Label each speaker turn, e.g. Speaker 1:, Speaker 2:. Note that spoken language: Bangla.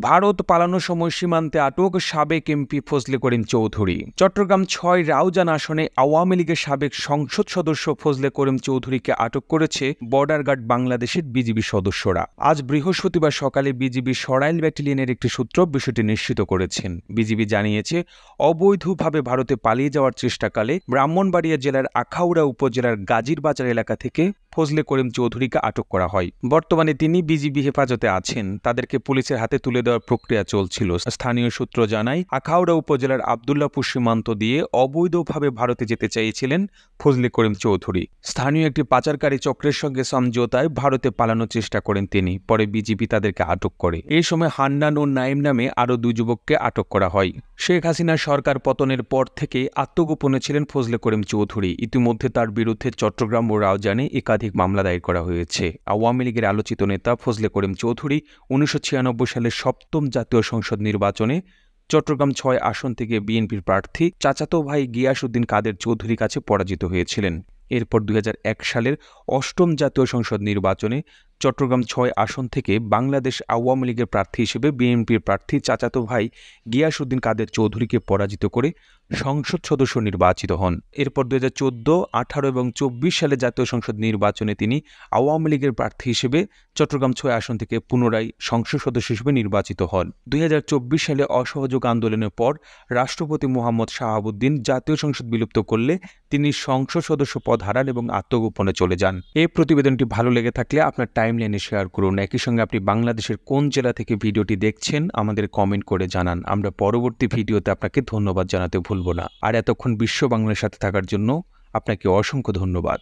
Speaker 1: ভারত পালানোর সময় সীমান্তে আটক সাবেক এমপি ফজলে করিম চৌধুরী। চট্টগ্রাম ৬ রাউজান আসনে আওয়ামী লীগের সাবেক সংসদ সদস্য ফজলে করিম চৌধুরীকে আটক করেছে বর্ডার গার্ড বাংলাদেশের বিজিবি সদস্যরা। আজ বৃহস্পতিবার সকালে বিজিবি সরাইল ব্যাটালিয়নের একটি সূত্র বিষয়টি নিশ্চিত করেছেন। বিজিবি জানিয়েছে, অবৈধভাবে ভারতে পালিয়ে যাওয়ার চেষ্টাকালে ব্রাহ্মণবাড়িয়া জেলার আখাউড়া উপজেলার গাজীর বাজার এলাকা থেকে ফজলে করিম চৌধুরীকে আটক করা হয়। বর্তমানে তিনি বিজিবি হেফাজতে আছেন। তাদেরকে পুলিশের হাতে তুলে দেওয়ার প্রক্রিয়া চলছিল। স্থানীয় সূত্র জানায়, আখাউড়া উপজেলার আবদুল্লাপুর সীমান্ত দিয়ে অবৈধভাবে ভারতে যেতে চেয়েছিলেন ফজলে করিম চৌধুরী। স্থানীয় একটি পাচারকারী চক্রের সঙ্গে সমঝোতায় ভারতে পালানোর চেষ্টা করেন তিনি। পরে বিজিবি তাদেরকে আটক করে। এই সময় হান্নান ও নাইম নামে আরও দুই যুবককে আটক করা হয়। শেখ হাসিনার সরকার পতনের পর থেকে আত্মগোপনে ছিলেন ফজলে করিম চৌধুরী। ইতিমধ্যে তার বিরুদ্ধে চট্টগ্রাম ও রাউজানে একাধিক মামলা দায়ের করা হয়েছে। আওয়ামী লীগের আলোচিত নেতা ফজলে করিম চৌধুরী 1996 সালের ৭ম জাতীয় সংসদ নির্বাচনে চট্টগ্রাম ৬ আসন থেকে বিএনপির প্রার্থী চাচাতো ভাই গিয়াসউদ্দিন কাদের চৌধুরীর কাছে পরাজিত হয়েছিলেন। এরপর 2001 সালের ৮ম জাতীয় সংসদ নির্বাচনে চট্টগ্রাম ৬ আসন থেকে বাংলাদেশ আওয়ামী লীগের প্রার্থী হিসেবে বিএনপির প্রার্থী চাচাতো ভাই গিয়াসউদ্দিন কাদের চৌধুরীকে পরাজিত করে সংসদ সদস্য নির্বাচিত হন। এরপর 2014, 18 এবং 24 সালে জাতীয় সংসদ নির্বাচনে তিনি আওয়ামী লীগের প্রার্থী হিসেবে চট্টগ্রাম ৬ আসন থেকে পুনরায় সংসদ সদস্য হিসেবে নির্বাচিত হন। 2024 সালে অসহযোগ আন্দোলনের পর রাষ্ট্রপতি মোহাম্মদ শাহাবুদ্দিন জাতীয় সংসদ বিলুপ্ত করলে তিনি সংসদ সদস্য পদ হারান এবং আত্মগোপনে চলে যান। এই প্রতিবেদনটি ভালো লেগে থাকলে আপনার টাইমলাইনে শেয়ার করুন। একই সঙ্গে আপনি বাংলাদেশের কোন জেলা থেকে ভিডিওটি দেখছেন আমাদের কমেন্ট করে জানান। আমরা পরবর্তী ভিডিওতে আপনাকে ধন্যবাদ জানাতে ভুলব না। আর এতক্ষণ বিশ্ব বাংলার সাথে থাকার জন্য আপনাকে অসংখ্য ধন্যবাদ।